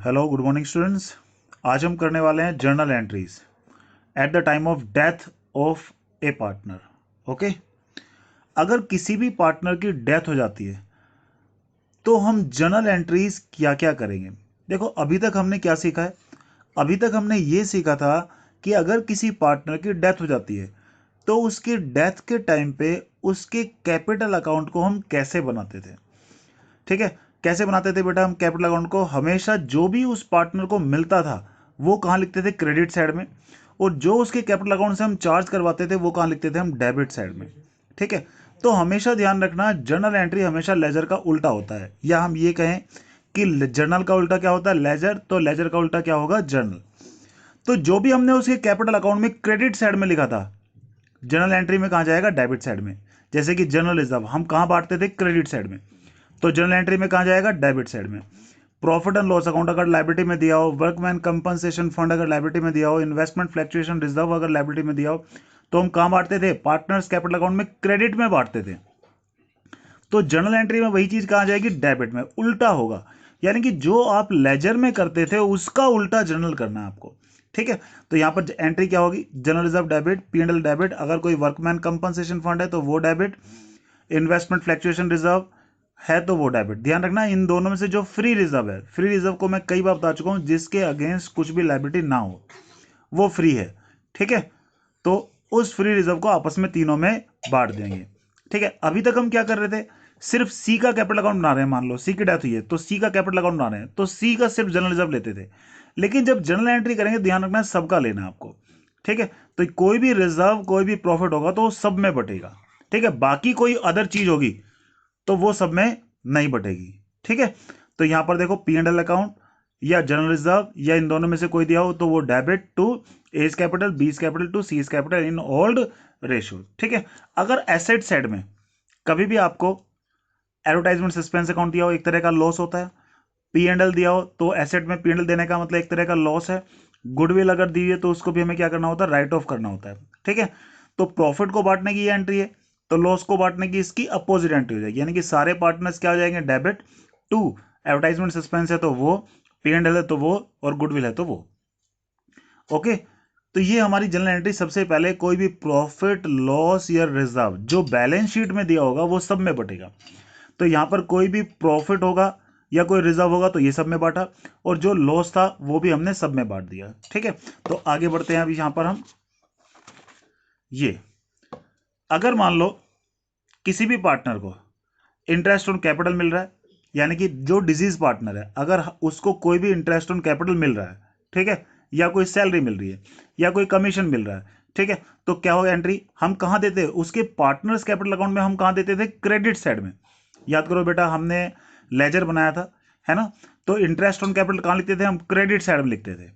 Hello good morning students. आज हम करने वाले हैं journal entries at the time of death of A partner. Okay, अगर किसी भी पार्टनर की डेथ हो जाती है तो हम जर्नल एंट्रीज क्या क्या करेंगे। देखो, अभी तक हमने क्या सीखा है। अभी तक हमने ये सीखा था कि अगर किसी पार्टनर की डेथ हो जाती है तो उसकी डेथ के टाइम पे उसके कैपिटल अकाउंट को हम कैसे बनाते थे। ठीक है, कैसे बनाते थे बेटा हम कैपिटल अकाउंट को। हमेशा जो भी उस पार्टनर को मिलता था वो कहाँ लिखते थे, क्रेडिट साइड में। और जो उसके कैपिटल अकाउंट से हम चार्ज करवाते थे वो कहाँ लिखते थे हम, डेबिट साइड में। ठीक है, तो हमेशा ध्यान रखना, जर्नल एंट्री हमेशा लेजर का उल्टा होता है। या हम ये कहें कि जर्नल का उल्टा क्या होता है, लेजर, तो लेजर का उल्टा क्या होगा, जर्नल। तो जो भी हमने उसके कैपिटल अकाउंट में क्रेडिट साइड में लिखा था, जर्नल एंट्री में कहाँ जाएगा, डेबिट साइड में। जैसे कि जर्नल रिजर्व हम कहाँ बांटते थे, क्रेडिट साइड में, तो जर्नल एंट्री में कहाँ जाएगा, डेबिट साइड में। प्रॉफिट एंड लॉस अकाउंट अगर लायबिलिटी में दिया हो, वर्कमैन कंपनसेशन फंड अगर लायबिलिटी में दिया हो, इन्वेस्टमेंट फ्लक्चुएशन रिजर्व अगर लायबिलिटी में दिया हो, तो हम कहाँ बांटते थे, पार्टनर्स कैपिटल अकाउंट में क्रेडिट में बांटते थे। तो जर्नल एंट्री में वही चीज कहाँ जाएगी, डेबिट में। उल्टा होगा, यानी कि जो आप लेजर में करते थे उसका उल्टा जर्नल करना है आपको। ठीक है, तो यहां पर एंट्री क्या होगी, general reserve debit, P&L debit, अगर कोई वर्कमैन कंपनसेशन फंड है तो वो डेबिट, इन्वेस्टमेंट फ्लक्चुएशन रिजर्व है तो वो डेबिट। ध्यान रखना, इन दोनों में से जो फ्री रिजर्व है, फ्री रिजर्व को मैं कई बार बता चुका हूं, जिसके अगेंस्ट कुछ भी लायबिलिटी ना हो वो फ्री है। ठीक है, तो उस फ्री रिजर्व को आपस में तीनों में बांट देंगे। ठीक है, अभी तक हम क्या कर रहे थे, सिर्फ सी का कैपिटल अकाउंट बना रहे हैं। मान लो सी की डेथ हुई है तो सी का कैपिटल अकाउंट बना रहे हैं, तो सी का सिर्फ जनरल रिजर्व लेते थे। लेकिन जब जनरल एंट्री करेंगे ध्यान रखना सबका लेना है आपको। ठीक है, तो कोई भी रिजर्व कोई भी प्रॉफिट होगा तो वो सब में बटेगा। ठीक है, बाकी कोई अदर चीज होगी तो वो सब में नहीं बटेगी। ठीक है, तो यहां पर देखो पी&एल अकाउंट या जनरल रिजर्व या इन दोनों में से कोई दिया हो तो वो debit to A's capital, B's capital to C's capital in old ratio. ठीक है, अगर एसेट साइड में कभी भी आपको एडवर्टाइजमेंट सस्पेंस अकाउंट दिया हो, एक तरह का लॉस होता है। पी&एल दिया हो तो एसेट में पी&एल देने का मतलब एक तरह का लॉस है। गुडविल अगर दी है तो उसको भी हमें क्या करना होता है, राइट ऑफ करना होता है। ठीक है, तो प्रॉफिट को बांटने की ये एंट्री है, तो लॉस को बांटने की इसकी अपोजिट एंट्री हो जाएगी, यानी कि सारे पार्टनर्स क्या हो जाएंगे, डेबिट टू एडवर्टाइजमेंट सस्पेंस है तो वो, पी&एल है तो वो, और गुडविल है तो वो। ओके, तो ये हमारी जनरल एंट्री। सबसे पहले कोई भी प्रॉफिट लॉस या रिजर्व जो बैलेंस शीट में दिया होगा वो सब में बटेगा। तो यहां पर कोई भी प्रॉफिट होगा या कोई रिजर्व होगा तो ये सब में बांटा, और जो लॉस था वो भी हमने सब में बांट दिया। ठीक है, तो आगे बढ़ते हैं। अभी यहां पर हम ये, अगर मान लो किसी भी पार्टनर को इंटरेस्ट ऑन कैपिटल मिल रहा है, यानी कि जो डिजीज पार्टनर है अगर उसको कोई भी इंटरेस्ट ऑन कैपिटल मिल रहा है, ठीक है, या कोई सैलरी मिल रही है या कोई कमीशन मिल रहा है, ठीक है, तो क्या होगा, एंट्री हम कहां देते हैं, उसके पार्टनर्स कैपिटल अकाउंट में हम कहां देते थे, क्रेडिट साइड में। याद करो बेटा, हमने लेजर बनाया था, है ना, तो इंटरेस्ट ऑन कैपिटल कहां लिखते थे हम, क्रेडिट साइड में लिखते थे।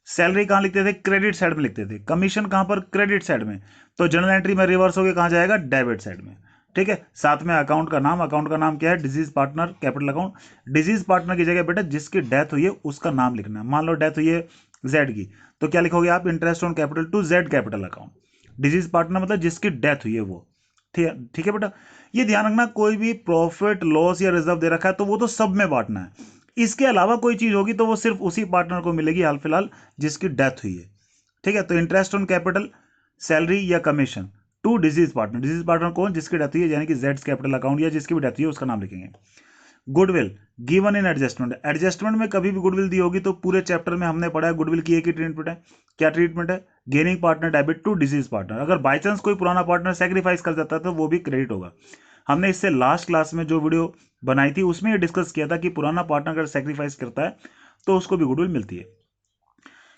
सैलरी कहां लिखते थे, क्रेडिट साइड में लिखते थे। कमीशन कहां पर, क्रेडिट साइड में। तो जनरल एंट्री में रिवर्स होकर कहां जाएगा, डेबिट साइड में। ठीक है, साथ में अकाउंट का नाम, अकाउंट का नाम क्या है, disease partner capital account. Deceased partner की जगह बेटा जिसकी डेथ हुई है उसका नाम लिखना है। मान लो डेथ हुई है जेड की, तो क्या लिखोगे आप, interest on capital to Z capital account. Deceased partner मतलब जिसकी डेथ हुई है वो। ठीक है, ठीक है बेटा, ये ध्यान रखना, कोई भी प्रॉफिट लॉस या रिजर्व दे रखा है तो वो तो सब में बांटना है। इसके अलावा कोई चीज होगी तो वो सिर्फ उसी पार्टनर को मिलेगी हाल फिलहाल जिसकी डेथ हुई है। ठीक है, तो इंटरेस्ट ऑन कैपिटल, सैलरी या commission to deceased partner. Deceased partner कौन, जिसकी डेथ हुई है, यानी कि जेड्स कैपिटल अकाउंट या जिसकी भी डेथ हुई है उसका नाम लिखेंगे। Goodwill given in adjustment, adjustment में कभी भी गुडविल दी होगी तो पूरे चैप्टर में हमने पढ़ा है गुडविल की एक ही ट्रीटमेंट है। क्या ट्रीटमेंट है, gaining partner debit to deceased partner. अगर बाई चांस कोई पुराना पार्टनर सेक्रीफाइस कर जाता है तो वो भी क्रेडिट होगा। हमने इससे लास्ट क्लास में जो वीडियो बनाई थी उसमें ये डिस्कस किया था कि पुराना पार्टनर अगर सेक्रीफाइस करता है तो उसको भी गुडविल मिलती है।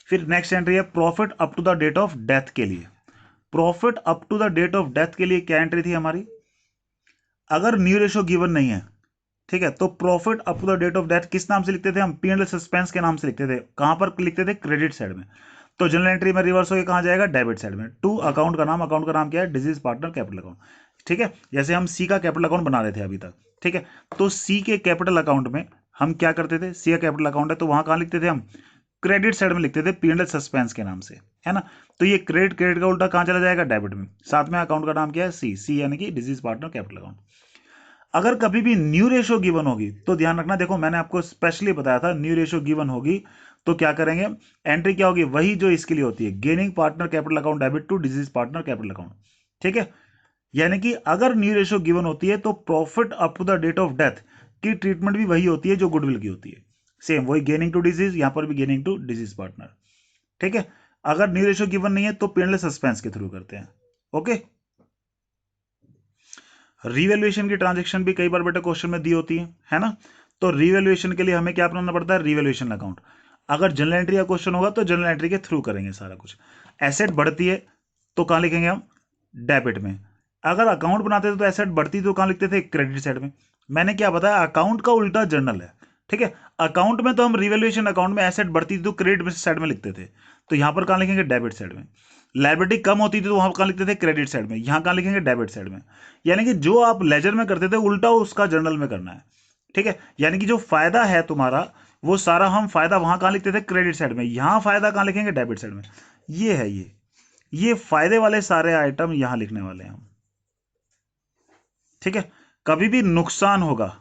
फिर नेक्स्ट एंट्री है profit up to the date of death के लिए। Profit up to the date of death के लिए क्या एंट्री थी हमारी, अगर न्यू रेशो गिवन नहीं है, ठीक है, तो profit up to the date of death किस नाम से लिखते थे हम, पी&एल सस्पेंस के नाम से लिखते थे। कहां पर लिखते थे, क्रेडिट साइड में। तो जनरल एंट्री में रिवर्स होकर कहां जाएगा, डेबिट साइड में। टू अकाउंट का नाम, अकाउंट का नाम क्या है, डिजीज पार्टनर कैपिटल अकाउंट। ठीक है, जैसे हम सी का कैपिटल अकाउंट बना रहे थे अभी तक। ठीक है, तो सी के कैपिटल अकाउंट में हम क्या करते थे, सी का कैपिटल अकाउंट है तो वहां कहां लिखते थे हम, क्रेडिट साइड में लिखते थे, पी&एल सस्पेंस के नाम से, है ना। तो ये क्रेडिट, क्रेडिट का उल्टा कहां चला जाएगा, डेबिट में। साथ में अकाउंट का नाम क्या है, सी, सी यानी कि डिजीज पार्टनर कैपिटल अकाउंट। अगर कभी भी न्यू रेशो गिवन होगी तो ध्यान रखना, देखो मैंने आपको स्पेशली बताया था न्यू रेशो गिवन होगी तो क्या करेंगे, एंट्री क्या होगी, वही जो इसके लिए होती है, gaining partner capital account debit to deceased partner capital account. ठीक है, यानी कि अगर न्यू रेशो गिवन होती है तो profit up to the date of death की ट्रीटमेंट भी वही होती है जो गुडविल की होती है, सेम वही गेनिंग टू डिजीज, यहां पर भी गेनिंग टू डिजीज पार्टनर। ठीक है, अगर न्यू रेशो गिवन नहीं है तो पेनल सस्पेंस के थ्रू करते हैं। ओके, रिवैल्यूएशन की ट्रांजैक्शन भी कई बार बेटा क्वेश्चन में दी होती है ना, तो रिवैल्यूएशन के लिए हमें क्या बनाना पड़ता है, रिवैल्यूएशन अकाउंट। अगर जनरल एंट्री का क्वेश्चन होगा तो जनरल एंट्री के थ्रू करेंगे सारा कुछ। एसेट बढ़ती है तो कहां लिखेंगे हम, डेबिट में। अगर अकाउंट बनाते थे तो एसेट बढ़ती तो कहां लिखते थे, क्रेडिट साइड में। मैंने क्या बताया, अकाउंट का उल्टा जर्नल है। ठीक है, अकाउंट में तो हम रिवैल्यूएशन अकाउंट में एसेट बढ़ती थी तो क्रेडिट साइड में लिखते थे, तो यहां पर कहां लिखेंगे, डेबिट साइड में। लायबिलिटी कम होती थी तो वहां कहां लिखते थे, क्रेडिट साइड में, यहां कहां लिखेंगे, डेबिट साइड में। यानी कि जो आप लेजर में करते थे उल्टा उसका जर्नल में करना है। ठीक है, यानी कि जो फायदा है तुम्हारा वो सारा हम फायदा वहां कहां लिखते थे, क्रेडिट साइड में, यहां फायदा कहां लिखेंगे, डेबिट साइड में। ये है ये फायदे वाले सारे आइटम यहां लिखने वाले हैं हम। ठीक है, कभी भी नुकसान होगा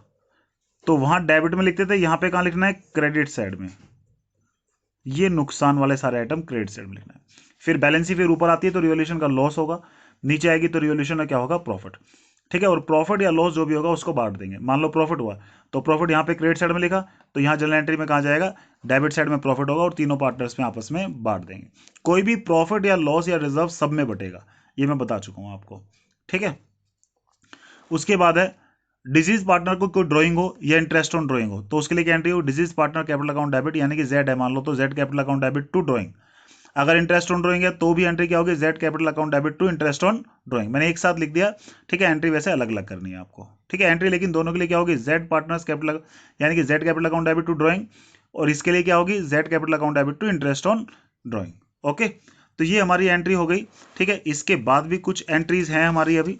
तो वहां डेबिट में लिखते थे, यहां पे कहां लिखना है, क्रेडिट साइड में। ये नुकसान वाले सारे आइटम क्रेडिट साइड में लिखना है। फिर बैलेंस शीट फिर ऊपर आती है तो रिवॉल्यूशन का लॉस होगा, नीचे आएगी तो रिवॉल्यूशन का क्या होगा, प्रॉफिट। ठीक है, और प्रॉफिट या लॉस जो भी होगा उसको बांट देंगे। मान लो प्रॉफिट हुआ तो प्रॉफिट यहाँ पे क्रेडिट साइड में लिखा तो यहाँ जनरल एंट्री में कहा जाएगा, डेबिट साइड में प्रॉफिट होगा और तीनों पार्टनर्स में आपस में बांट देंगे। कोई भी प्रॉफिट या लॉस या रिजर्व सब में बटेगा, ये मैं बता चुका हूं आपको। ठीक है, उसके बाद है डिजीज पार्टनर को कोई ड्राइंग हो या इंटरेस्ट ऑन ड्राइंग हो तो उसके लिए क्या एंट्री हो, deceased partner capital account debit, यानी कि जेड है मान लो तो Z capital account debit to drawing. अगर इंटरेस्ट ऑन ड्राइंग है तो भी एंट्री क्या होगी, Z capital account debit to interest on drawing. मैंने एक साथ लिख दिया। ठीक है, एंट्री वैसे अलग अलग करनी है आपको। ठीक है, एंट्री लेकिन दोनों के लिए क्या होगी, जेड पार्टनर्स कैपिटल यानी कि Z capital account debit to drawing, और इसके लिए क्या होगी, Z capital account debit to interest on drawing. Okay, तो ये हमारी एंट्री हो गई। ठीक है, इसके बाद भी कुछ एंट्रीज हैं हमारी अभी।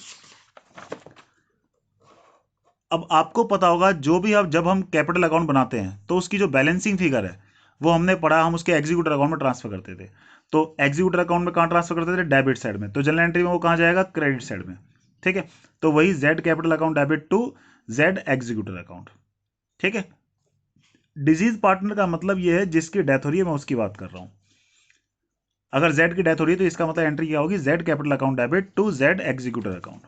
अब आपको पता होगा जो भी अब जब हम कैपिटल अकाउंट बनाते हैं तो उसकी जो बैलेंसिंग फिगर है वो हमने पढ़ा, हम उसके एग्जीक्यूटर अकाउंट में ट्रांसफर करते थे। तो एग्जीक्यूटर अकाउंट में कहाँ ट्रांसफर करते थे, डेबिट साइड में। तो जनरल एंट्री में वो कहाँ जाएगा, क्रेडिट साइड में। ठीक है, तो वही Z capital account debit to Z executor account. ठीक है, डिजीज पार्टनर का मतलब ये है जिसकी डेथ हो रही है, मैं उसकी बात कर रहा हूं। अगर जेड की डेथ हो रही है तो इसका मतलब एंट्री क्या होगी, Z capital account debit to Z executor account.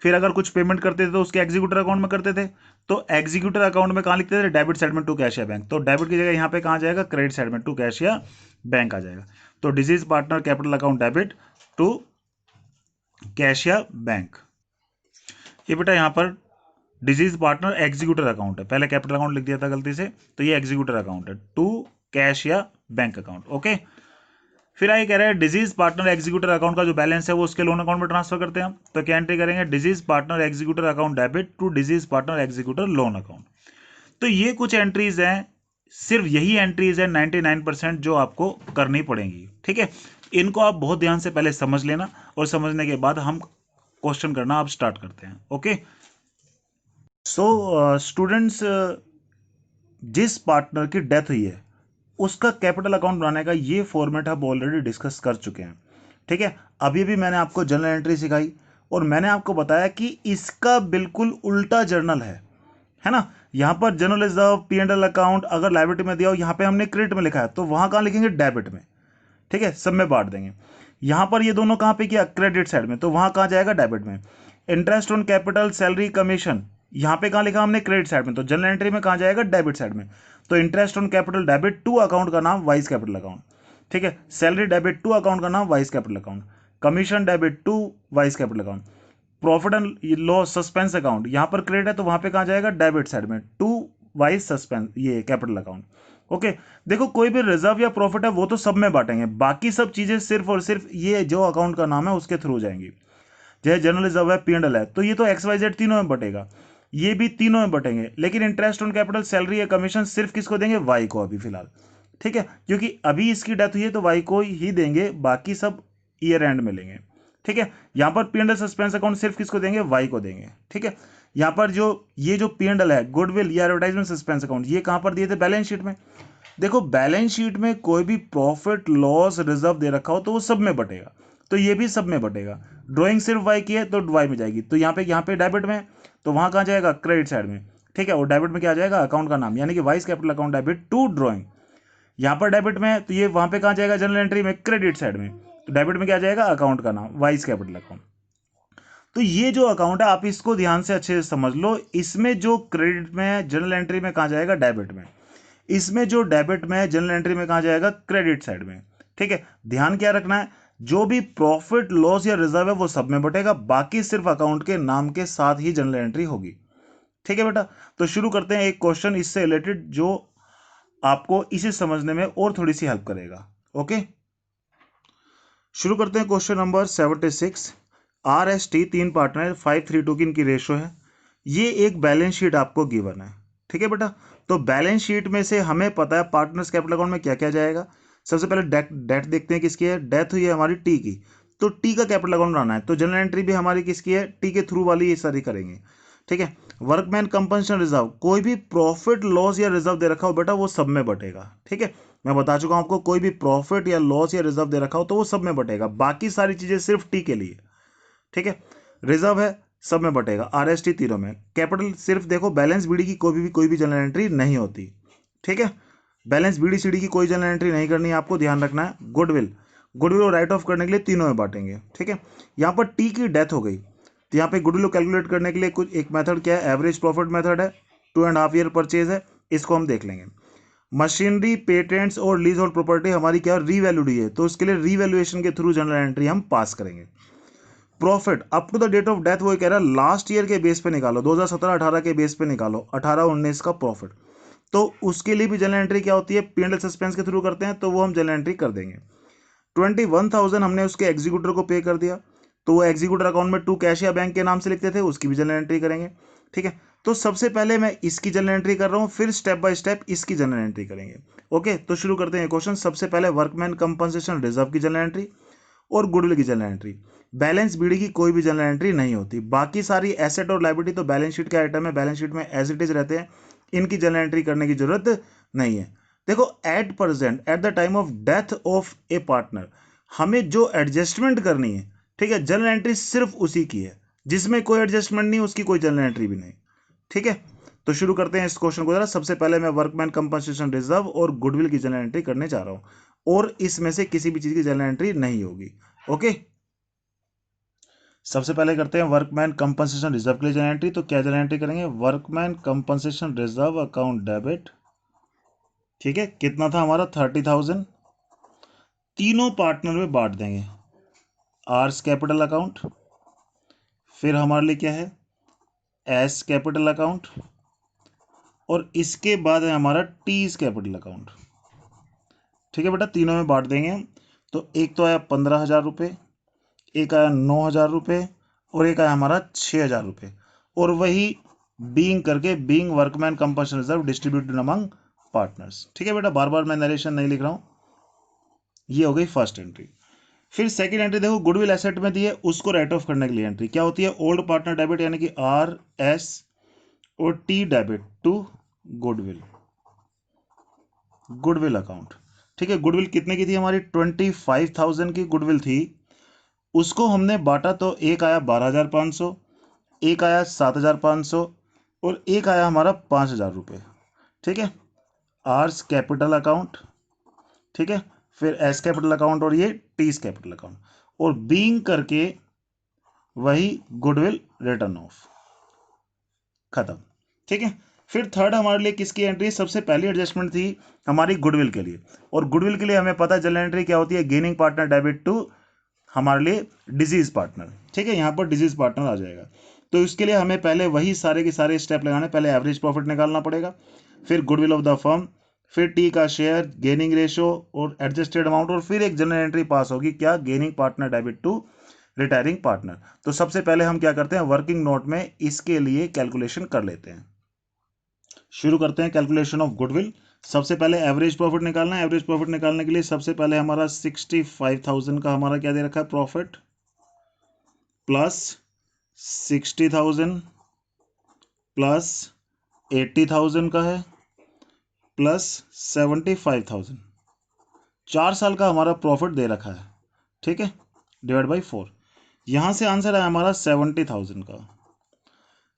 फिर अगर कुछ पेमेंट करते थे तो उसके एग्जीक्यूटर अकाउंट में करते थे, तो एग्जीक्यूटर अकाउंट में कहां लिखते थे, डेबिट साइड में टू कैश या बैंक। तो डेबिट की जगह यहां पे कहां जाएगा, क्रेडिट साइड में टू कैश या बैंक आ जाएगा। तो deceased partner capital account debit to cash या बैंक। ये बेटा यहां पर डिजीज पार्टनर एग्जीक्यूटर अकाउंट है, पहले कैपिटल अकाउंट लिख दिया था गलती से, तो ये एग्जीक्यूटर अकाउंट है टू कैश या बैंक अकाउंट। ओके, फिर आगे कह रहे हैं डिजीज पार्टनर एग्जीक्यूटर अकाउंट का जो बैलेंस है वो उसके लोन अकाउंट में ट्रांसफर करते हैं। तो क्या एंट्री करेंगे, deceased partner executor account debit to deceased partner executor loan account. तो ये कुछ एंट्रीज हैं, सिर्फ यही एंट्रीज है 99% जो आपको करनी पड़ेंगी। ठीक है, इनको आप बहुत ध्यान से पहले समझ लेना और समझने के बाद हम क्वेश्चन करना आप स्टार्ट करते हैं। ओके, सो स्टूडेंट्स, जिस पार्टनर की डेथ हुई है उसका कैपिटल अकाउंट बनाने का ये फॉर्मेट हम ऑलरेडी डिस्कस कर चुके हैं। ठीक है, अभी भी मैंने आपको जर्नल एंट्री सिखाई और मैंने आपको बताया कि इसका बिल्कुल उल्टा जर्नल है ना। यहां पर general reserve P and L account अगर लायबिलिटी में दिया हो, यहां पे हमने क्रेडिट में लिखा है तो वहां कहां लिखेंगे, डेबिट में। ठीक है, सब में बांट देंगे। यहां पर ये दोनों कहां पे किया, क्रेडिट साइड में, तो वहां कहां जाएगा, डेबिट में। Interest on capital salary commission यहां पे कहां लिखा हमने, क्रेडिट साइड में, तो जनरल एंट्री में कहां जाएगा, डेबिट साइड में। तो interest on capital debit to account का नाम वाइस कैपिटल अकाउंट। ठीक है, सैलरी डेबिट टू अकाउंट का नाम Y's capital account, commission debit to Y's capital account, profit and loss suspense account यहां पर क्रेडिट है तो वहां पे कहां जाएगा, डेबिट साइड में टू वाइस सस्पेंस ये कैपिटल अकाउंट। ओके, देखो कोई भी रिजर्व या प्रॉफिट है वो तो सब में बांटेंगे, बाकी सब चीजें सिर्फ और सिर्फ ये जो अकाउंट का नाम है उसके थ्रू जाएंगी। जैसे जनरल रिजर्व है, पी एंड एल है, तो ये तो एक्स वाई जेड तीनों में बटेगा, ये भी तीनों में बटेंगे। लेकिन इंटरेस्ट ऑन कैपिटल सैलरी या कमीशन सिर्फ किसको देंगे, वाई को अभी फिलहाल। ठीक है, क्योंकि अभी इसकी डेथ हुई है तो वाई को ही देंगे, बाकी सब ईयर एंड में लेंगे। ठीक है, यहां पर P and L suspense account सिर्फ किसको देंगे, वाई को देंगे। ठीक है, यहां पर जो ये जो पी एंड एल है, गुडविल या एडवर्टाइजमेंट सस्पेंस अकाउंट, ये कहां पर दिए थे, बैलेंस शीट में। देखो बैलेंस शीट में कोई भी प्रॉफिट लॉस रिजर्व दे रखा हो तो वो सब में बटेगा, तो ये भी सब में बटेगा। ड्राइंग सिर्फ वाई की है तो वाई में जाएगी, तो यहाँ पे डेबिट में, तो वहाँ कहाँ जाएगा, क्रेडिट साइड में, ठीक है। और डेबिट में क्या आ जाएगा, अकाउंट का नाम, यानी कि Y's capital account debit to drawing. यहाँ पर डेबिट में है तो ये वहाँ पे कहाँ जाएगा, जनरल एंट्री में, क्रेडिट साइड में। तो डेबिट में क्या जाएगा, अकाउंट का नाम, वाइस कैपिटल अकाउंट। तो ये जो अकाउंट है आप इसको ध्यान से अच्छे से समझ लो। इसमें जो क्रेडिट में है जनरल एंट्री में कहाँ जाएगा, डेबिट में। इसमें जो डेबिट में है जनरल एंट्री में कहाँ जाएगा, क्रेडिट साइड में, ठीक है। ध्यान क्या रखना है, जो भी प्रॉफिट लॉस या रिजर्व है वो सब में बटेगा, बाकी सिर्फ अकाउंट के नाम के साथ ही जनरल एंट्री होगी, ठीक है बेटा। तो शुरू करते हैं एक क्वेश्चन इससे रिलेटेड जो आपको इसे समझने में और थोड़ी सी हेल्प करेगा। ओके, शुरू करते हैं क्वेश्चन नंबर 76। RST 3 पार्टनर 5:3 की इनकी रेशो है। ये एक बैलेंस शीट आपको गिवन है, ठीक है बेटा। तो बैलेंस शीट में से हमें पता है पार्टनर्स कैपिटल अकाउंट में क्या क्या जाएगा। सबसे पहले डेट देखते हैं किसकी है, डेथ हुई है हमारी टी की, तो टी का कैपिटल अकाउंट बनाना है। तो जनरल एंट्री भी हमारी किसकी है, टी के थ्रू वाली ये सारी करेंगे, ठीक है। वर्कमैन कंपनसेशन रिजर्व, कोई भी प्रॉफिट लॉस या रिजर्व दे रखा हो बेटा वो सब में बटेगा, ठीक है। मैं बता चुका हूं आपको, कोई भी प्रॉफिट या लॉस या रिजर्व दे रखा हो तो वो सब में बटेगा, बाकी सारी चीजें सिर्फ टी के लिए, ठीक है। रिजर्व है सब में बटेगा, RST तीनों में। कैपिटल सिर्फ देखो बैलेंस बीडी की कोई भी जनरल एंट्री नहीं होती, ठीक है। बैलेंस बीडी सीडी की कोई जनरल एंट्री नहीं करनी है, आपको ध्यान रखना है। गुडविल और राइट ऑफ करने के लिए तीनों में बांटेंगे, ठीक है। यहाँ पर टी की डेथ हो गई तो यहाँ पे गुडविल को कैलकुलेट करने के लिए कुछ एक मेथड क्या है, एवरेज प्रॉफिट मेथड है, 2.5 ईयर परचेज है, इसको हम देख लेंगे। मशीनरी, पेटेंट्स और लीज होल्ड प्रॉपर्टी हमारी क्या रीवैल्यूड है, तो उसके लिए रीवैल्यूएशन के थ्रू जनरल एंट्री हम पास करेंगे। Profit up to the date of death वो कह रहा है लास्ट ईयर के बेस पे निकालो, 2017-18 के बेस पे निकालो, 18-19 का प्रॉफिट। तो उसके लिए भी जनरल एंट्री क्या होती है, P&L सस्पेंस के थ्रू करते हैं, तो वो हम जनरल एंट्री कर देंगे। 21,000 हमने उसके एग्जीक्यूटर को पे कर दिया, तो वो एग्जीक्यूटर अकाउंट में टू कैश या बैंक के नाम से लिखते थे, उसकी भी जनरल एंट्री करेंगे, ठीक है। तो सबसे पहले मैं इसकी जनरल एंट्री कर रहा हूं, फिर स्टेप बाय स्टेप इसकी जनरल एंट्री करेंगे। ओके, तो शुरू करते हैं क्वेश्चन। सबसे पहले वर्कमैन कंपनसेशन रिजर्व की जनरल एंट्री और गुडविल की जनरल एंट्री। बैलेंस बीडी की कोई भी जनरल एंट्री नहीं होती, बाकी सारी एसेट और लायबिलिटी तो बैलेंस शीट के आइटम है, बैलेंस शीट में एज इट इज रहते हैं, इनकी जनरल एंट्री करने की जरूरत नहीं है। देखो at present at the time of death of A partner हमें जो एडजस्टमेंट करनी है, ठीक है, जनरल एंट्री सिर्फ उसी की है, जिसमें कोई एडजस्टमेंट नहीं उसकी कोई जनरल एंट्री भी नहीं, ठीक है। तो शुरू करते हैं इस क्वेश्चन को जरा। सबसे पहले मैं वर्कमैन कंपनसेशन रिजर्व और गुडविल की जनरल एंट्री करने जा रहा हूं, और इसमें से किसी भी चीज की जनरल एंट्री नहीं होगी। ओके, सबसे पहले करते हैं वर्कमैन कंपनसेशन रिजर्व के लिए जनरल एंट्री। तो क्या जनरल एंट्री करेंगे, workman compensation reserve account debit, ठीक है। कितना था हमारा, 30,000। तीनों पार्टनर में बांट देंगे, आर्स कैपिटल अकाउंट, फिर हमारे लिए क्या है, एस कैपिटल अकाउंट, और इसके बाद है हमारा टीज कैपिटल अकाउंट, ठीक है बेटा। तीनों में बांट देंगे हम। तो एक तो आया 15,000 रुपये, एक आया 9,000 रुपये, और एक आया हमारा 6,000 रुपये, और वही बीइंग करके being workman compensation reserve distributed among partners, ठीक है बेटा। बार बार मैं नरेशन नहीं लिख रहा हूँ। ये हो गई फर्स्ट एंट्री। फिर सेकंड एंट्री देखो, गुडविल एसेट में दी है, उसको राइट ऑफ करने के लिए एंट्री क्या होती है, ओल्ड पार्टनर डेबिट, यानी कि RS और T debit to goodwill account, ठीक है। गुडविल कितने की थी हमारी, 25,000 की गुडविल थी, उसको हमने बांटा तो एक आया 12,500, एक आया 7,500, और एक आया हमारा 5,000 रुपये, ठीक है। आर्स कैपिटल अकाउंट, ठीक है, फिर एस कैपिटल अकाउंट, और ये टीस कैपिटल अकाउंट, और बीइंग करके वही गुडविल रिटर्न ऑफ, खत्म, ठीक है। फिर थर्ड हमारे लिए किसकी एंट्री, सबसे पहली एडजस्टमेंट थी हमारी गुडविल के लिए, और गुडविल के लिए हमें पता है जनरल एंट्री क्या होती है, गेनिंग पार्टनर डेबिट टू हमारे लिए डिजीज पार्टनर, ठीक है। यहाँ पर डिजीज पार्टनर आ जाएगा, तो इसके लिए हमें पहले वही सारे के सारे स्टेप लगाने, पहले एवरेज प्रॉफिट निकालना पड़ेगा, फिर गुडविल ऑफ द फर्म, फिर टी का शेयर, गेनिंग रेशो और एडजस्टेड अमाउंट, और फिर एक जनरल एंट्री पास होगी क्या, gaining partner debit to retiring partner. तो सबसे पहले हम क्या करते हैं, वर्किंग नोट में इसके लिए कैलकुलेशन कर लेते हैं। शुरू करते हैं कैलकुलेशन ऑफ गुडविल। सबसे पहले एवरेज प्रॉफिट निकालना है। एवरेज प्रॉफिट निकालने के लिए सबसे पहले हमारा 65,000 का हमारा क्या दे रखा है, प्रॉफिट, प्लस 60,000 प्लस 80,000 का है, प्लस 75,000, 4 साल का हमारा प्रॉफिट दे रखा है, ठीक है, डिवाइड बाई 4। यहां से आंसर है हमारा 70,000 का।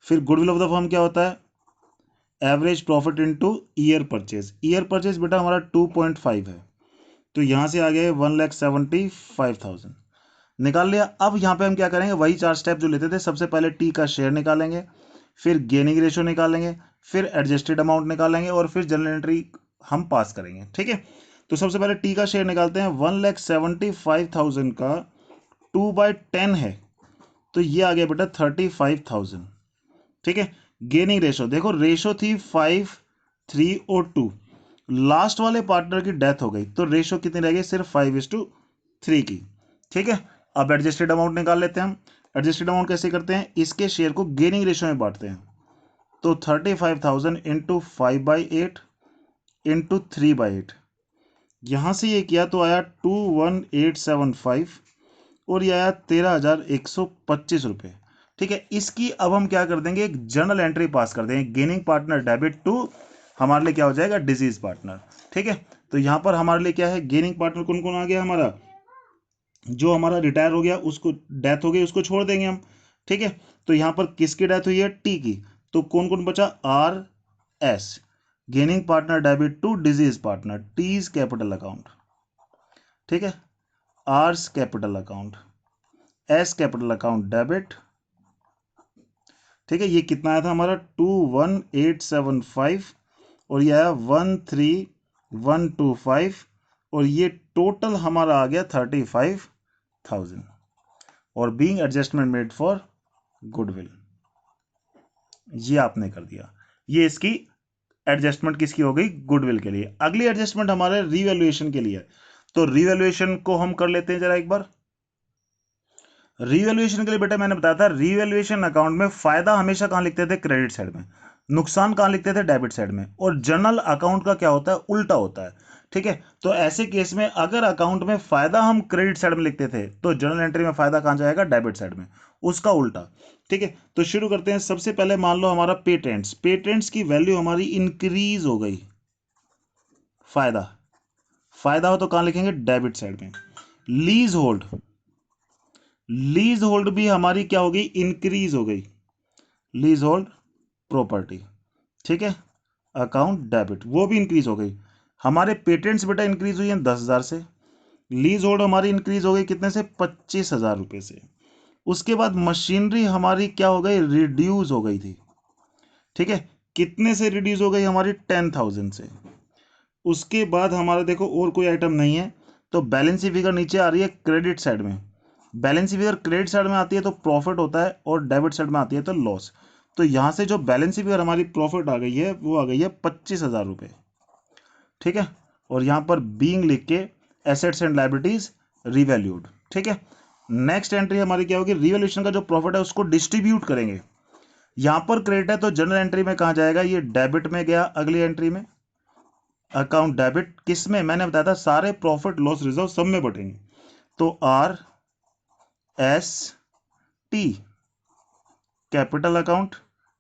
फिर गुडविल ऑफ द फर्म क्या होता है, average profit into year purchase. Year purchase बेटा हमारा 2.5 है, तो यहाँ से आ गया 1,75,000 निकाल लिया। अब यहाँ पे हम क्या करेंगे, वही 4 स्टेप जो लेते थे, सबसे पहले टी का शेयर निकालेंगे, फिर गेनिंग रेशियो निकालेंगे, फिर एडजस्टेड अमाउंट निकालेंगे और फिर जनरल एंट्री हम पास करेंगे। ठीक है, तो सबसे पहले टी का शेयर निकालते हैं। 1,75,000 का 2/10 है, तो ये आ गया बेटा 35,000। ठीक है, गेनिंग रेशो देखो, रेशो थी 5, 3 और 2। लास्ट वाले पार्टनर की डेथ हो गई तो रेशो कितनी रह गई, सिर्फ 5:3 की। ठीक है, अब एडजस्टेड अमाउंट निकाल लेते हैं हम। एडजस्टेड अमाउंट कैसे करते हैं, इसके शेयर को गेनिंग रेशो में बांटते हैं, तो 35,000 इंटू 5/8 इंटू 3/8, यहां से ये किया तो आया 21,875 और ये आया 13,125 रुपये। ठीक है, इसकी अब हम क्या कर देंगे, एक जर्नल एंट्री पास कर देंगे, गेनिंग पार्टनर डेबिट टू, हमारे लिए क्या हो जाएगा, डिजीज पार्टनर। ठीक है, तो यहां पर हमारे लिए क्या है, गेनिंग पार्टनर कौन कौन आ गया हमारा, जो हमारा रिटायर हो गया, उसको डेथ हो गई, उसको छोड़ देंगे हम। ठीक है, तो यहां पर किसकी डेथ हुई है, टी की, तो कौन कौन बचा, R S, gaining partner debit to deceased partner, T's capital account. ठीक है, R's capital account, S capital account debit. ठीक है, ये कितना आया था हमारा 21,875 और ये आया 13,125 और ये टोटल हमारा आ गया 35,000 और being adjustment made for goodwill, ये आपने कर दिया। ये इसकी एडजस्टमेंट किसकी हो गई, गुडविल के लिए। अगली एडजस्टमेंट हमारे रीवैल्यूएशन के लिए, तो रीवैल्यूएशन को हम कर लेते हैं जरा एक बार। रीवैल्यूएशन के लिए बेटा मैंने बताया था, रीवैल्यूएशन अकाउंट में फायदा हमेशा कहां लिखते थे, क्रेडिट साइड में, नुकसान कहां लिखते थे, डेबिट साइड में, और जर्नल अकाउंट का क्या होता है, उल्टा होता है। ठीक है, तो ऐसे केस में अगर अकाउंट में फायदा हम क्रेडिट साइड में लिखते थे तो जर्नल एंट्री में फायदा कहां जाएगा, डेबिट साइड में, उसका उल्टा। ठीक है, तो शुरू करते हैं। सबसे पहले मान लो हमारा पेटेंट्स, पेटेंट्स की वैल्यू हमारी इंक्रीज हो गई, फायदा, फायदा हो तो कहां लिखेंगे, डेबिट साइड में। लीज होल्ड, लीज होल्ड भी हमारी क्या हो गई, इंक्रीज हो गई, लीज होल्ड प्रॉपर्टी। ठीक है, अकाउंट डेबिट, वो भी इंक्रीज हो गई। हमारे पेटेंट्स बेटा इंक्रीज हुई है 10,000 से, लीज होल्ड हमारी इंक्रीज हो गई कितने से, 25,000 रुपए से। उसके बाद मशीनरी हमारी क्या हो गई, रिड्यूस हो गई थी। ठीक है, कितने से रिड्यूस हो गई हमारी, 10,000 से। उसके बाद हमारा देखो और कोई आइटम नहीं है, तो बैलेंस शीट फिगर नीचे आ रही है क्रेडिट साइड में। Balance sheet figure credit side में आती है तो प्रॉफिट होता है और डेबिट साइड में आती है तो लॉस। तो यहां से जो बैलेंस शीट फिगर हमारी प्रॉफिट आ गई है वो आ गई है 25,000 रुपये। ठीक है, और यहां पर बीइंग लिख के एसेट्स एंड लायबिलिटीज रिवैल्यूड। ठीक है, नेक्स्ट एंट्री हमारी क्या होगी, रिवैल्यूएशन का जो प्रॉफिट है उसको डिस्ट्रीब्यूट करेंगे। यहां पर क्रेडिट है तो जनरल एंट्री में कहा जाएगा, ये डेबिट में गया अगली एंट्री में, अकाउंट डेबिट किस में, मैंने बताया था सारे प्रॉफिट लॉस रिजर्व सब में बटेंगे, तो R S T capital account.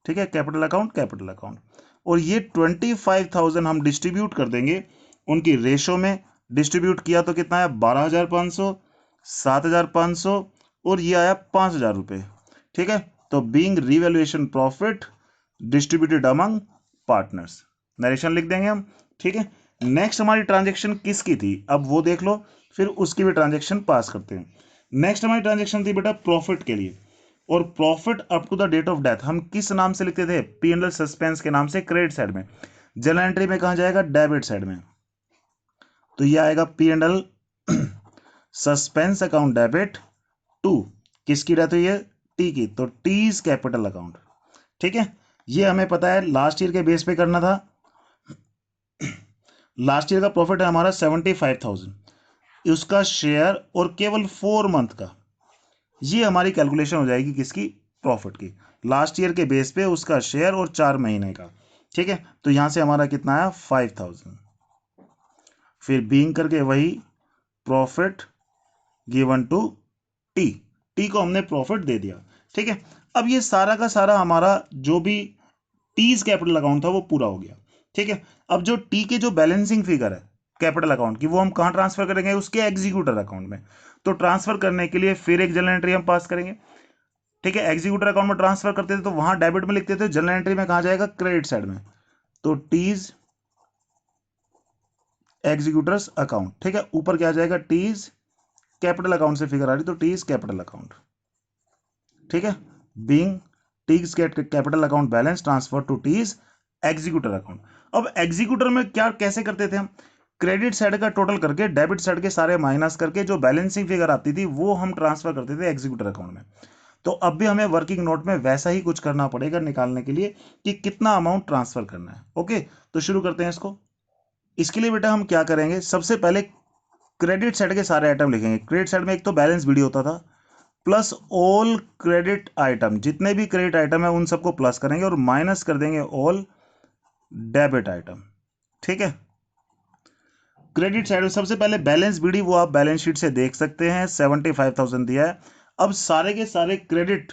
ठीक है, कैपिटल अकाउंट, कैपिटल अकाउंट, और ये 25,000 हम डिस्ट्रीब्यूट कर देंगे उनकी रेशो में। डिस्ट्रीब्यूट किया तो कितना है, 12,500, 7,500 और ये आया 5,000 रुपये। ठीक है, तो being revaluation profit distributed among partners, narration लिख देंगे हम। ठीक है, नेक्स्ट हमारी ट्रांजेक्शन किसकी थी, अब वो देख लो, फिर उसकी भी ट्रांजेक्शन पास करते हैं। नेक्स्ट हमारी ट्रांजेक्शन थी बेटा प्रॉफिट के लिए, और profit up to the date of death हम किस नाम से लिखते थे, P&L सस्पेंस के नाम से, क्रेडिट साइड में। जनरल एंट्री में कहां जाएगा, डेबिट साइड में, तो ये आएगा P&L suspense account debit to, किसकी डेथ हुई है, टी की, तो टीज कैपिटल अकाउंट। ठीक है, ये हमें पता है लास्ट ईयर के बेस पे करना था। लास्ट ईयर का प्रॉफिट है हमारा 75,000, उसका शेयर और केवल 4 मंथ का, ये हमारी कैलकुलेशन हो जाएगी किसकी, प्रॉफिट की, लास्ट ईयर के बेस पे उसका शेयर और 4 महीने का। ठीक है, तो यहां से हमारा कितना आया, 5,000, फिर बीइंग करके वही profit given to T, T को हमने प्रॉफिट दे दिया। ठीक है, अब ये सारा का सारा हमारा जो भी टीज कैपिटल अकाउंट था वो पूरा हो गया। ठीक है, अब जो टी के जो बैलेंसिंग फिगर है कैपिटल अकाउंट की, वो हम कहां ट्रांसफर करेंगे, उसके एग्जीक्यूटर अकाउंट में। तो ट्रांसफर करने के लिए फिर एक जनरल एंट्री हम पास करेंगे, ठीक है, एग्जीक्यूटर अकाउंट में ट्रांसफर करते थे तो वहां डेबिट में लिखते थे, जनरल एंट्री में कहा जाएगा क्रेडिट साइड में, तो टीज एग्जीक्यूटर्स अकाउंट। ठीक है, ऊपर क्या आ जाएगा, टीज कैपिटल अकाउंट से फिगर आ रही तो टीज कैपिटल अकाउंट। ठीक है, being T's capital account balance transfer to T's executor account. अब एग्जीक्यूटर में क्या कैसे करते थे हम, क्रेडिट साइड का टोटल करके डेबिट साइड के सारे माइनस करके जो बैलेंसिंग फिगर आती थी वो हम ट्रांसफर करते थे एग्जीक्यूटर अकाउंट में। तो अब भी हमें वर्किंग नोट में वैसा ही कुछ करना पड़ेगा निकालने के लिए कि कितना अमाउंट ट्रांसफर करना है। ओके, तो शुरू करते हैं इसको। इसके लिए बेटा हम क्या करेंगे, सबसे पहले क्रेडिट साइड के सारे आइटम लिखेंगे। क्रेडिट साइड में एक तो बैलेंस बीडी होता था, प्लस ऑल क्रेडिट आइटम, जितने भी क्रेडिट आइटम है उन सबको प्लस करेंगे और माइनस कर देंगे ऑल डेबिट आइटम। ठीक है, क्रेडिट साइड में सबसे पहले बैलेंस बीडी, वो आप बैलेंस शीट से देख सकते हैं, 75,000 दिया है। अब सारे के सारे क्रेडिट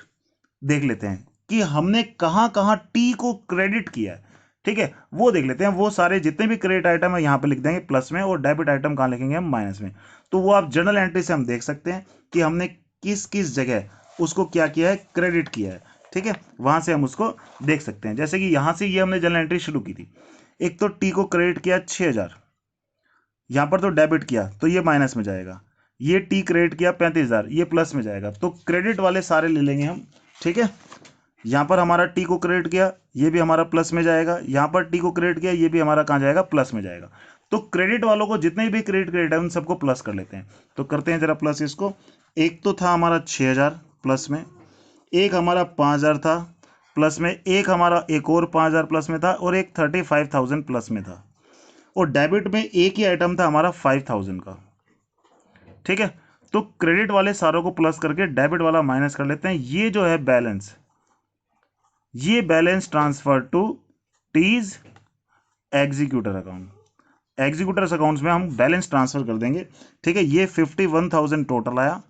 देख लेते हैं कि हमने कहां कहां टी को क्रेडिट किया है। ठीक है, वो देख लेते हैं। वो सारे जितने भी क्रेडिट आइटम है यहां पे लिख देंगे प्लस में, और डेबिट आइटम कहां लिखेंगे हम, माइनस में। तो वो आप जर्नल एंट्री से हम देख सकते हैं कि हमने किस किस जगह उसको क्या किया है, क्रेडिट किया है। ठीक है, वहां से हम उसको देख सकते हैं। जैसे कि यहां से ये हमने जर्नल एंट्री शुरू की थी, एक तो टी को क्रेडिट किया 6,000, यहां पर तो डेबिट किया तो ये माइनस में जाएगा। ये टी क्रेडिट किया 35,000, ये प्लस में जाएगा। तो क्रेडिट वाले सारे ले लेंगे हम। ठीक है, यहां पर हमारा टी को क्रेडिट किया, ये भी हमारा प्लस में जाएगा। यहां पर टी को क्रेडिट किया, ये भी हमारा कहां जाएगा, प्लस में जाएगा। तो क्रेडिट वालों को जितने भी क्रेडिट है उन सबको प्लस कर लेते हैं। तो करते हैं जरा प्लस इसको। एक तो था हमारा 6,000 प्लस में, एक हमारा 5,000 था प्लस में, एक हमारा एक और 5,000 प्लस में था, और एक 35,000 प्लस में था। और डेबिट में एक ही आइटम था हमारा 5,000 का। ठीक है, तो क्रेडिट वाले सारों को प्लस करके डेबिट वाला माइनस कर लेते हैं। ये जो है बैलेंस, ये balance transfer to T's executor account. Executors accounts में हम बैलेंस ट्रांसफर कर देंगे। ठीक है, ये 51,000 टोटल आया,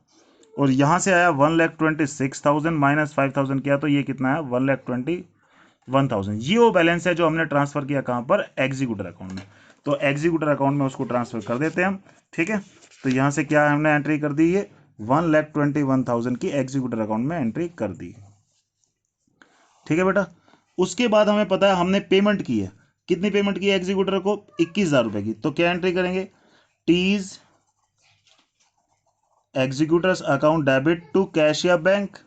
और यहां से आया 1,26,000 माइनस 5,000 किया तो ये कितना है, 1,21,000। ये वो बैलेंस है जो हमने ट्रांसफर किया कहां पर, एग्जीक्यूटर अकाउंट में। तो एग्जीक्यूटर अकाउंट में उसको ट्रांसफर कर देते हैं हम। ठीक है, तो यहां से क्या हमने एंट्री कर दी, ये 1,21,000 की एग्जीक्यूटर अकाउंट में एंट्री कर दी। ठीक है बेटा, उसके बाद हमें पता है हमने पेमेंट की है, कितनी पेमेंट की है एग्जीक्यूटर को, 21,000 रुपए की। तो क्या एंट्री करेंगे, T's executors account debit to cash या बैंक।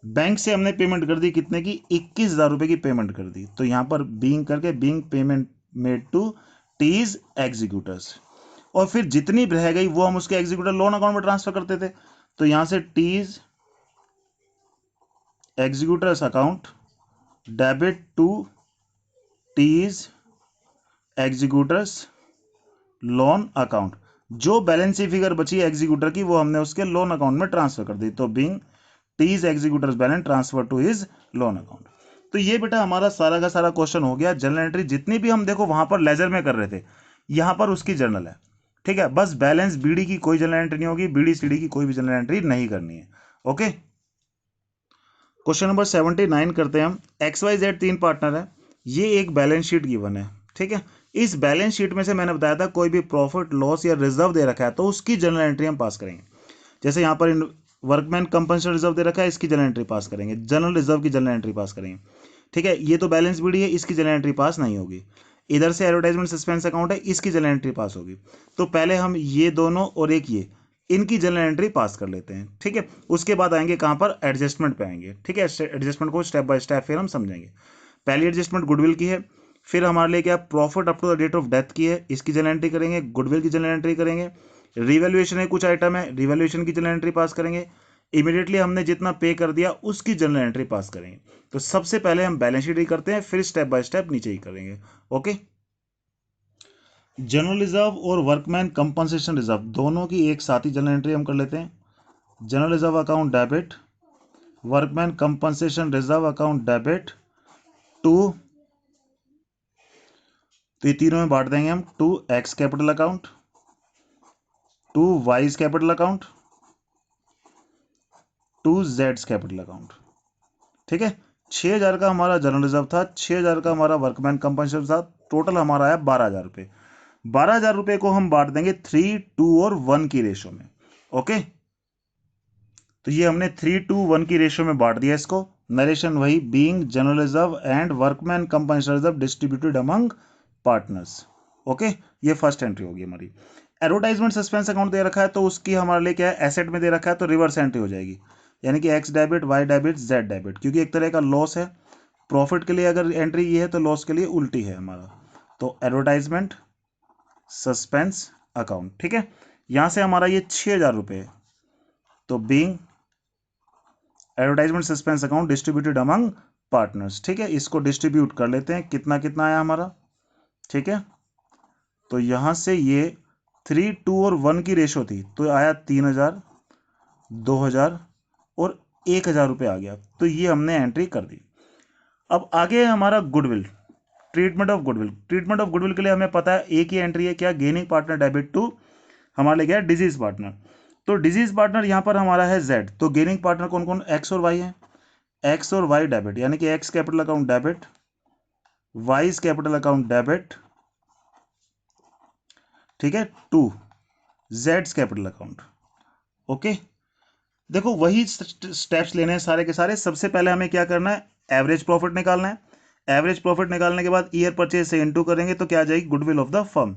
बैंक से हमने पेमेंट कर दी कितने की, 21,000 रुपए की पेमेंट कर दी। तो यहां पर बीइंग करके being payment made to T's executors, और फिर जितनी रह गई वो हम उसके एग्जीक्यूटर लोन अकाउंट में ट्रांसफर करते थे। तो यहां से T's executors account debit to T's executors loan account. जो बैलेंस सी फिगर बची एग्जीक्यूटर की वो हमने उसके लोन अकाउंट में ट्रांसफर कर दी। तो being T's executors balance transfer to his loan account. तो ये बेटा हमारा सारा का सारा क्वेश्चन हो गया। जर्नल एंट्री जितनी भी हम देखो वहां पर लेजर में कर रहे थे, यहां पर उसकी जर्नल है। ठीक है, बस बैलेंस बीडी की कोई जर्नल एंट्री नहीं होगी, बीडी सीडी की कोई भी जर्नल एंट्री नहीं करनी है। ओके, क्वेश्चन नंबर 79 करते हैं हम। XYZ 3 पार्टनर है, ये एक बैलेंस शीट गिवन है। ठीक है, इस बैलेंस शीट में से मैंने बताया था कोई भी प्रॉफिट लॉस या रिजर्व दे रखा है तो उसकी जर्नल एंट्री हम पास करेंगे। जैसे यहाँ पर वर्कमैन कंपनसेशन रिजर्व दे रखा है, इसकी जर्नल एंट्री पास करेंगे, जनरल रिजर्व की जर्नल एंट्री पास करेंगे। ठीक है, ये तो बैलेंस बीडी है, इसकी जर्नल एंट्री पास नहीं होगी। इधर से एडवर्टाइजमेंट सस्पेंस अकाउंट है, इसकी जर्नल एंट्री पास होगी। तो पहले हम ये दोनों और एक ये, इनकी जर्नल एंट्री पास कर लेते हैं। ठीक है, उसके बाद आएंगे कहां पर, एडजस्टमेंट पे आएंगे। ठीक है, एडजस्टमेंट को स्टेप बाय स्टेप फिर हम समझेंगे। पहली एडजस्टमेंट गुडविल की है, फिर हमारे लिए क्या, profit up to the date of death की है, इसकी जर्नल एंट्री करेंगे, गुडविल की जर्नल एंट्री करेंगे। रिवैल्यूएशन है, कुछ आइटम है, रिवैल्यूएशन की जर्नल एंट्री पास करेंगे। इमीडिएटली हमने जितना पे कर दिया उसकी जर्नल एंट्री पास करेंगे। तो सबसे पहले हम बैलेंस शीट ही करते हैं, फिर स्टेप बाय स्टेप नीचे ही करेंगे। ओके, जनरल रिजर्व और वर्कमैन कंपनसेशन रिजर्व दोनों की एक साथ ही जर्नल एंट्री हम कर लेते हैं। General reserve account debit, workman compensation reserve account debit to, तो ये तीनों में बांट देंगे हम, to X capital account, to Y's capital account, to जेड्स कैपिटल अकाउंट। ठीक है, 6,000 का हमारा जनरल रिजर्व था, 6,000 का हमारा वर्कमैन कंपनसेशन था, टोटल हमारा आया 12,000 रुपये। 12,000 रुपये को हम बांट देंगे 3, 2 और 1 की रेशो में। ओके, तो ये हमने 3:1 की रेशियो में बांट दिया इसको। नरेशन वही, being general reserve and workman compensation reserve distributed among partners. Okay, ये फर्स्ट एंट्री होगी हमारी। एडवर्टाइजमेंट सस्पेंस अकाउंट दे रखा है तो उसकी हमारे लिए क्या है, एसेट में दे रखा है तो रिवर्स एंट्री हो जाएगी, यानी कि X debit, Y debit, Z debit, क्योंकि एक तरह का लॉस है। प्रॉफिट के लिए अगर एंट्री ये है तो लॉस के लिए उल्टी है हमारा। तो एडवर्टाइजमेंट सस्पेंस अकाउंट, ठीक है। यहां से हमारा ये 6,000 रुपये है, तो being advertisement suspense account distributed among partners, ठीक है। इसको डिस्ट्रीब्यूट कर लेते हैं, कितना कितना आया हमारा, ठीक है। तो यहां से ये 3, 2 और 1 की रेशो थी, तो आया 3,000, 2,000 और 1,000 रुपये आ गया। तो ये हमने एंट्री कर दी। अब आगे है हमारा goodwill, treatment of goodwill. Treatment of goodwill के लिए हमें पता है एक ही एंट्री है, क्या, गेनिंग पार्टनर डेबिट टू, हमारे लिए क्या है, डिजीज पार्टनर। तो डिजीज पार्टनर यहां पर हमारा है जेड, तो गेनिंग पार्टनर कौन कौन, एक्स और वाई है। एक्स और वाई डेबिट, यानी कि X capital account debit, Y's capital account debit, ठीक है, टू जेड्स कैपिटल अकाउंट। ओके, देखो वही स्टेप्स लेने हैं सारे के सारे। सबसे पहले हमें क्या करना है, एवरेज प्रॉफिट निकालना है। एवरेज प्रॉफिट निकालने के बाद ईयर परचेज से इनटू करेंगे तो क्या आ जाएगी, गुडविल ऑफ द फर्म।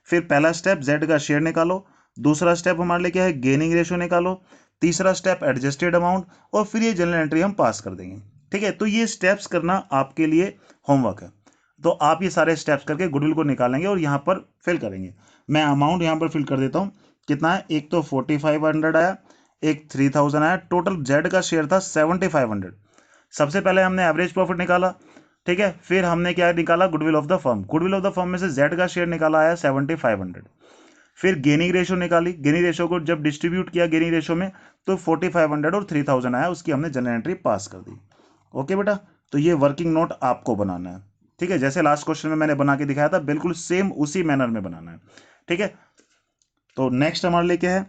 फिर पहला स्टेप जेड का शेयर निकालो, दूसरा स्टेप हमारे लिए क्या है, गेनिंग रेशियो निकालो, तीसरा स्टेप एडजस्टेड अमाउंट, और फिर ये जनरल एंट्री हम पास कर देंगे, ठीक है। तो ये स्टेप्स करना आपके लिए होमवर्क है। तो आप ये सारे स्टेप्स करके गुडविल को निकालेंगे और यहाँ पर फिल करेंगे। मैं अमाउंट यहाँ पर फिल कर देता हूँ, कितना है, एक तो 4,500 आया, एक 3,000 आया, टोटल जेड का शेयर था 7,500। सबसे पहले हमने एवरेज प्रॉफिट निकाला, ठीक है। फिर हमने क्या निकाला, goodwill of the firm. Goodwill of the firm में से जेड का शेयर निकाला आया 7,500। फिर गेनिंग रेशियो निकाली, गेनिंग रेशियो को जब डिस्ट्रीब्यूट किया गेनिंग रेशियो में तो 4,500 और 3,000 आया, उसकी हमने जनरल एंट्री पास कर दी। ओके बेटा, तो ये वर्किंग नोट आपको बनाना है, ठीक है। जैसे लास्ट क्वेश्चन में मैंने बना के दिखाया था, बिल्कुल सेम उसी मैनर में बनाना है, ठीक है। तो नेक्स्ट हमारे लिए क्या है,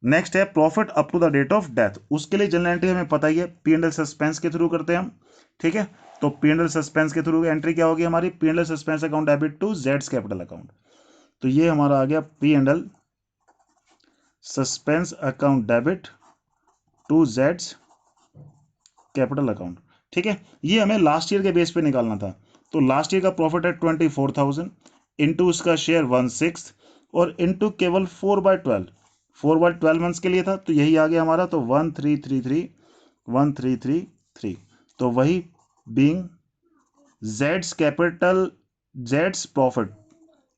नेक्स्ट है profit up to the date of death. उसके लिए जनरल एंट्री हमें पता ही है, P&L सस्पेंस के थ्रू करते हैं हम, ठीक है। तो P&L सस्पेंस के थ्रू एंट्री क्या होगी हमारी, P&L suspense account debit to जेड्स कैपिटल अकाउंट। तो ये हमारा आ गया P&L suspense account debit to जेड्स कैपिटल अकाउंट, ठीक है। ये हमें लास्ट ईयर के बेस पे निकालना था। तो लास्ट ईयर का प्रॉफिट है 24,000 इंटू उसका शेयर 1/6 और इंटू केवल 4/12, 4/12 मंथ्स के लिए था, तो यही आ गया हमारा। तो 1333 तो वही being Jades capital, Jades profit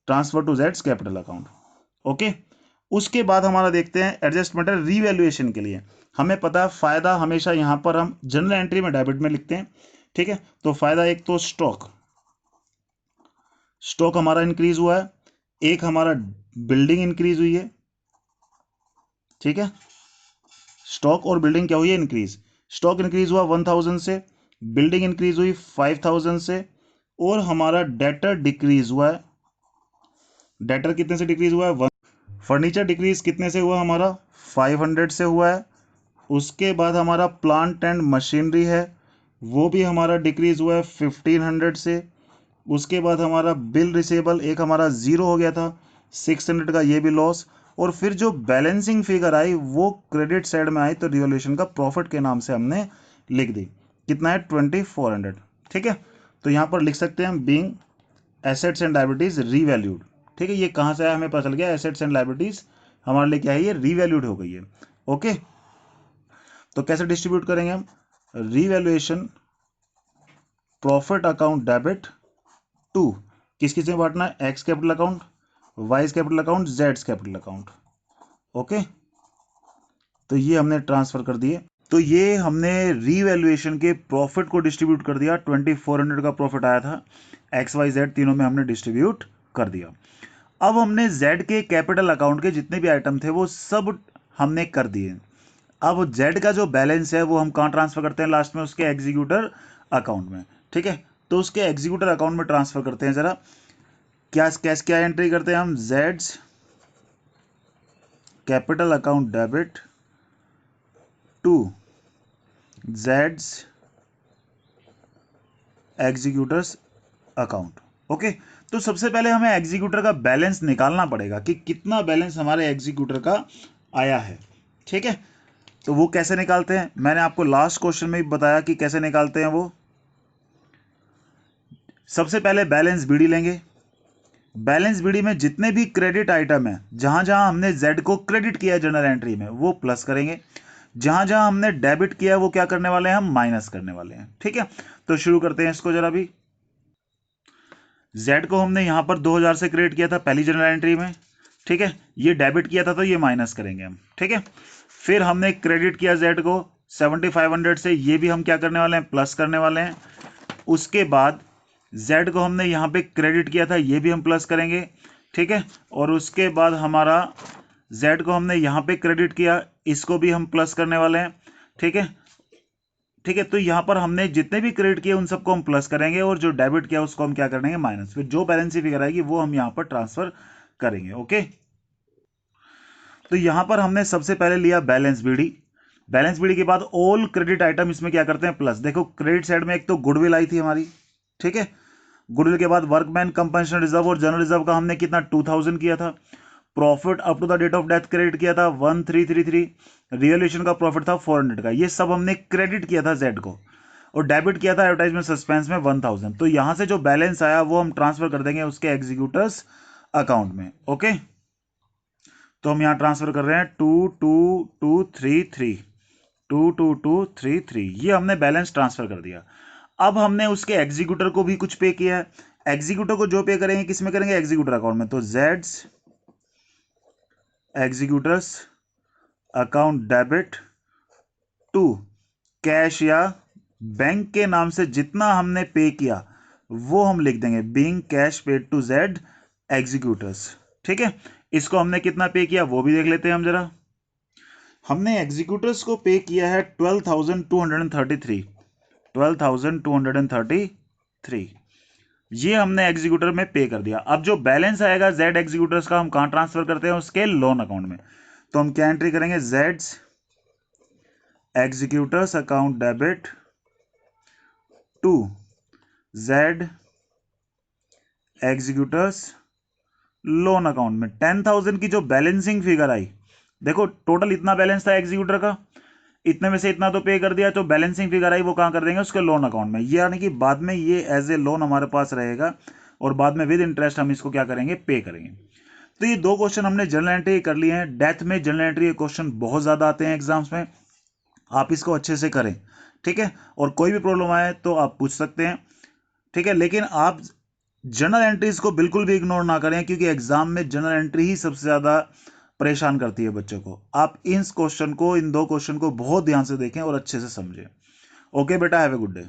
transfer to जेड्स कैपिटल अकाउंट। ओके, उसके बाद हमारा देखते हैं एडजस्टमेंट है रीवैल्यूएशन के लिए। हमें पता है फायदा हमेशा यहां पर हम जनरल एंट्री में डेबिट में लिखते हैं, ठीक है। तो फायदा एक तो स्टॉक, स्टॉक हमारा इंक्रीज हुआ है, एक हमारा बिल्डिंग इंक्रीज हुई है, ठीक है। स्टॉक और बिल्डिंग क्या हुई है, इंक्रीज। स्टॉक इंक्रीज हुआ 1,000 से, बिल्डिंग इंक्रीज हुई 5,000 से, और हमारा डेटर डिक्रीज हुआ है। डेटर कितने से डिक्रीज हुआ है, फर्नीचर डिक्रीज कितने से हुआ हमारा, 500 से हुआ है। उसके बाद हमारा प्लांट एंड मशीनरी है, वो भी हमारा डिक्रीज हुआ है 1,500 से। उसके बाद हमारा बिल रिसेबल एक हमारा जीरो हो गया था, 600 का, ये भी लॉस। और फिर जो बैलेंसिंग फिगर आई वो क्रेडिट साइड में आई, तो रिवॉल्यूशन का प्रॉफिट के नाम से हमने लिख दी, कितना है 2,400, ठीक है। तो यहाँ पर लिख सकते हैं हम being assets and liabilities revalued, ठीक है। ये कहाँ से आया हमें पता चल गया, एसेट्स एंड लायबिलिटीज हमारे लिए क्या है, ये रीवैल्यूड हो गई है। ओके, तो कैसे डिस्ट्रीब्यूट करेंगे हम, revaluation profit account debit to, किस किस में बांटना है, X capital account, Y's capital account, जेड्स कैपिटल अकाउंट। ओके, तो ये हमने ट्रांसफर कर दिए। तो ये हमने रीवैल्यूएशन के प्रॉफिट को डिस्ट्रीब्यूट कर दिया, 2,400 का प्रॉफिट आया था, एक्स वाई जेड तीनों में हमने डिस्ट्रीब्यूट कर दिया। अब हमने जेड के कैपिटल अकाउंट के जितने भी आइटम थे वो सब हमने कर दिए। अब जेड का जो बैलेंस है वो हम कहाँ ट्रांसफर करते हैं, लास्ट में उसके एग्जीक्यूटर अकाउंट में, ठीक है। तो उसके एग्जीक्यूटर अकाउंट में ट्रांसफर करते हैं जरा, क्या कैश क्या एंट्री करते हैं हम, Jades capital account debit to Jades executors account. Okay, तो सबसे पहले हमें एग्जीक्यूटर का बैलेंस निकालना पड़ेगा कि कितना बैलेंस हमारे एग्जीक्यूटर का आया है, ठीक है। तो वो कैसे निकालते हैं, मैंने आपको लास्ट क्वेश्चन में भी बताया कि कैसे निकालते हैं वो। सबसे पहले बैलेंस बीडी लेंगे, बैलेंस बीडी में जितने भी क्रेडिट आइटम है, जहां जहां हमने जेड को क्रेडिट किया है जनरल एंट्री में, वो प्लस करेंगे, जहां जहां हमने डेबिट किया है वो क्या करने वाले हैं, हम माइनस करने वाले हैं। ठीक है, तो शुरू करते हैं इसको जरा भी। जेड को हमने यहां पर 2000 से क्रेडिट किया था पहली जनरल एंट्री में। ठीक है, ये डेबिट किया था तो ये माइनस करेंगे हम। ठीक है, फिर हमने क्रेडिट किया जेड को 7500 से, ये भी हम क्या करने वाले हैं, प्लस करने वाले हैं। उसके बाद जेड को हमने यहाँ पे क्रेडिट किया था, ये भी हम प्लस करेंगे। ठीक है, और उसके बाद हमारा जेड को हमने यहाँ पे क्रेडिट किया, इसको भी हम प्लस करने वाले हैं। ठीक है, ठीक है, तो यहाँ पर हमने जितने भी क्रेडिट किए उन सबको हम प्लस करेंगे, और जो डेबिट किया उसको हम क्या करेंगे, माइनस। फिर जो बैलेंस शीट फिगर आएगी वो हम यहाँ पर ट्रांसफर करेंगे। ओके, तो यहाँ पर हमने सबसे पहले लिया बैलेंस बीडी। बैलेंस बीडी के बाद ऑल क्रेडिट आइटम इसमें क्या करते हैं, प्लस। देखो क्रेडिट साइड में एक तो गुडविल आई थी हमारी। ठीक है, गुडविल के बाद वर्कमैन कंपनसेशन रिजर्व और जनरल रिजर्व का हमने कितना 2000 किया था। Profit up to the date of death credit किया था 1333। रियलेशन का प्रॉफिट था 400 का। ये सब हमने क्रेडिट किया था जेड को, और डेबिट किया था एडवर्टाइजमेंट सस्पेंस में 1000। तो यहां से जो बैलेंस आया वो हम ट्रांसफर कर देंगे उसके एग्जीक्यूटर्स अकाउंट में। ओके, तो हम यहां ट्रांसफर कर रहे हैं 22233 22233, ये हमने बैलेंस ट्रांसफर कर दिया। अब हमने उसके एग्जीक्यूटर को भी कुछ पे किया है। एग्जीक्यूटर को जो पे करेंगे किस में करेंगे, एग्जीक्यूटर अकाउंट में। तो जेड्स executors account debit to cash या बैंक के नाम से जितना हमने पे किया वो हम लिख देंगे, being cash paid to Z executors. ठीक है, इसको हमने कितना पे किया वो भी देख लेते हैं हम जरा। हमने एग्जीक्यूटर्स को पे किया है 12,233 12,233, ये हमने एग्जीक्यूटर में पे कर दिया। अब जो बैलेंस आएगा जेड एग्जीक्यूटर्स का हम कहां ट्रांसफर करते हैं, उसके लोन अकाउंट में। तो हम क्या एंट्री करेंगे, जेड्स executors account debit to Z executors loan account में। 10,000 की जो बैलेंसिंग फिगर आई, देखो टोटल इतना बैलेंस था एग्जीक्यूटर का, इतने में से इतना तो पे कर दिया, तो बैलेंसिंग फिगर आई वो कहां कर देंगे, उसके लोन अकाउंट में। ये यानी कि बाद में ये एज ए लोन हमारे पास रहेगा, और बाद में विद इंटरेस्ट हम इसको क्या करेंगे, पे करेंगे। तो ये दो क्वेश्चन हमने जनरल एंट्री कर लिए हैं। डेथ में जनरल एंट्री क्वेश्चन बहुत ज्यादा आते हैं एग्जाम्स में, आप इसको अच्छे से करें। ठीक है, और कोई भी प्रॉब्लम आए तो आप पूछ सकते हैं। ठीक है, लेकिन आप जनरल एंट्रीज को बिल्कुल भी इग्नोर ना करें, क्योंकि एग्जाम में जनरल एंट्री ही सबसे ज्यादा परेशान करती है बच्चों को। आप इन क्वेश्चन को, इन दो क्वेश्चन को बहुत ध्यान से देखें और अच्छे से समझें। ओके बेटा, हैव ए गुड डे।